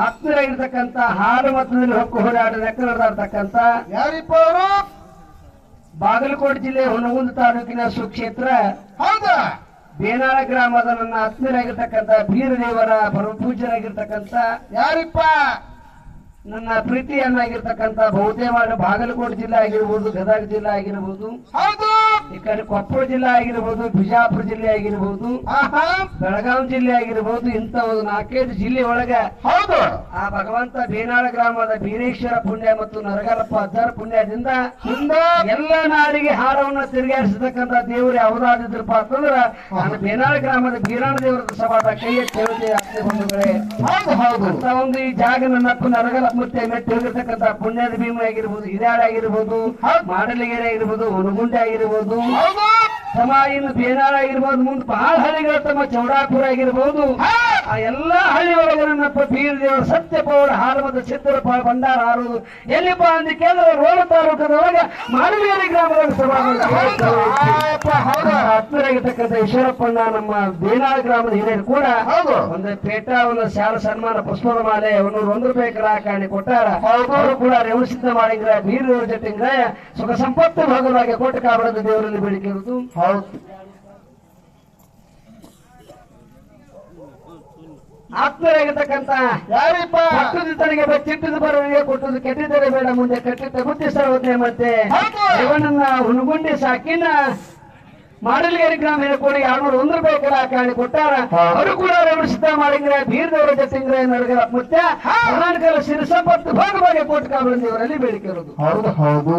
ಆತ್ಮೀಯರಾಗಿರ್ತಕ್ಕಂಥ ಹಾಲು ಮತದಲ್ಲಿ ಹಕ್ಕು ಹೋರಾಟ ಲೆಕ್ಕನದಾಡ್ತಕ್ಕಂಥ ಯಾರಿಪ್ಪ ಅವರು? ಬಾಗಲಕೋಟೆ ಜಿಲ್ಲೆ ಹುನಗುಂದ ತಾಲೂಕಿನ ಸುಕ್ಷೇತ್ರ ಹೌದಾ? ಬೇನಾಳ ಗ್ರಾಮದ ನನ್ನ ಆತ್ಮೀಯರಾಗಿರ್ತಕ್ಕಂಥ ಬೀರದೇವರ ಪರಮಪೂಜ್ಯರಾಗಿರ್ತಕ್ಕಂಥ ಯಾರಿಪ್ಪ? ನನ್ನ ಪ್ರೀತಿಯನ್ನಾಗಿರ್ತಕ್ಕಂಥ ಬಹುತೇಕ ಬಾಗಲಕೋಟೆ ಜಿಲ್ಲೆ ಆಗಿರ್ಬೋದು, ಗದಗ ಜಿಲ್ಲೆ ಆಗಿರ್ಬೋದು, ಹೌದು. ಈ ಕಡೆ ಕೊಪ್ಪಳ ಜಿಲ್ಲೆ ಆಗಿರ್ಬೋದು, ಬಿಜಾಪುರ ಜಿಲ್ಲೆ ಆಗಿರ್ಬೋದು, ಬೆಳಗಾವಿ ಜಿಲ್ಲೆ ಆಗಿರ್ಬೋದು, ಇಂಥ ಒಂದು 4-5 ಜಿಲ್ಲೆ ಒಳಗ ಹೌದು ಆ ಭಗವಂತ ಬೇನಾಳ ಗ್ರಾಮದ ಬೀರೇಶ್ವರ ಪುಣ್ಯ ಮತ್ತು ನರಗಲಪ್ಪ ಅಜ್ಜಾರ ಪುಣ್ಯದಿಂದ ಎಲ್ಲ ನಾಡಿಗೆ ಹಾರವನ್ನ ತಿರುಗಾಡಿಸತಕ್ಕಂಥ ದೇವರು ಯಾವುದಾದಿದ್ರಪ್ಪ ಅಂತಂದ್ರ ನಾನು ಬೇನಾಳ ಗ್ರಾಮದ ಬೀರಾಣ ದೇವರ ಸಭಾದ ಕೈ ಎತ್ತಿ ಬಂಧುಗಳೇ. ಹೌದು ಹೌದು. ಅಂತ ಒಂದು ಈ ಜಾಗ ನನ್ನಪ್ಪ ನರಗಲಪ್ಪ ಮತ್ತೆ ತಿರುಗಿರ್ತಕ್ಕಂಥ ಪುಣ್ಯದ ಭೀಮ ಆಗಿರ್ಬೋದು, ಹಿರಿಯಾಳ ಆಗಿರ್ಬೋದು, ಮಾಡಲಿಗೆರೆ ಆಗಿರ್ಬೋದು, ಹುನಗುಂಡೆ ಆಗಿರ್ಬೋದು, ತಮ್ಮ ಇನ್ನು ಬೇನಾಳ ಆಗಿರ್ಬೋದು, ಮುಂದೆ ಬಹಳ ಹಳ್ಳಿಗಳು ತಮ್ಮ ಚೌಡಾಪುರ ಆಗಿರ್ಬೋದು, ಆ ಎಲ್ಲಾ ಹಳ್ಳಿ ಒಳಗೆ ನನ್ನಪ್ಪ ಬೀರ ದೇವರು ಸತ್ಯಪೌಡ ಹಾರಮದ ಚಿತ್ರ ಭಂಡಾರ ಹಾರುವುದು ಎಲ್ಲಿಪ್ಪ ಅಂತ ಕೇಳಿದ್ರೆ ರೋಣ ತಾಲೂಕದೊಳಗ ಮಾಡಲಿಗೆರೆ ಗ್ರಾಮದ ಆತ್ಮೀಯರಾಗಿರ್ತಕ್ಕಂಥ ಈಶ್ವರಪ್ಪಣ್ಣ ನಮ್ಮ ಬೇನಾಳ ಗ್ರಾಮದ ಹಿರಿಯರು ಕೂಡ ಒಂದು ಪೇಟ ಒಂದು ಶಾಲ ಸನ್ಮಾನ ಪುಷ್ಪದ ಮಾಲೆ 101 ರೂಪಾಯಿ ಕಲಾಕಾಣಿ ಕೊಟ್ಟಾರ. ಅವರು ಕೂಡ ರೇವಣಸಿದ್ಧ ಮಾಡಿದ್ರ ಬೀರದೇವರ ಜೊತೆಂಗ ಸುಖ ಸಂಪತ್ತು ಭಾಗವಾಗಿ ಕೊಟ್ಟ ಕಾಬರದ ದೇವರಲ್ಲಿ ಬೇಡಿಕೆರುವುದು. ಹೌದು. ಆತ್ಮೀಯರಾಗಿರ್ತಕ್ಕಂಥ ಯಾರಿಪ್ಪ? ಕಟ್ಟುದು ತನಗೆ ಚಿಟ್ಟದ ಬರವಣಿಗೆ ಕೊಟ್ಟದ್ದು ಕೆಟ್ಟಿದ್ದರೆ ಬೇಡ ಮುಂದೆ ಕಟ್ಟಿದ್ದ ಬುದ್ಧಿ ಸರ್ವಜ್ಞೆ ಮತ್ತೆ ಇವನನ್ನ ಹುನಗುಂಡಿ ಸಾಕಿನ ಮಾಡಲಿಗೆರೆ ಗ್ರಾಮ ಕೂಡ 201 ರೂಪಾಯಿ ಕಲಾಕಾಣಿ ಕೊಟ್ಟಾರ. ಅವರು ಕೂಡ ರೇವಣಸಿದ್ಧ ಮಾಡಿದ್ರೆ ಬೀರದೇವರ ಜೊತೆಂಗ್ರೆ ನರಗಲ ಮುತ್ಯ ಕರ್ನಾಟಕದ ಸಿರಿ ಸಂಪತ್ತು ಭಾಗವಾಗಿ ಕೊಟ್ಟ ಕಾಬರದ ದೇವರಲ್ಲಿ ಬೇಡಿಕೆ ಇರೋದು. ಹೌದು ಹೌದು.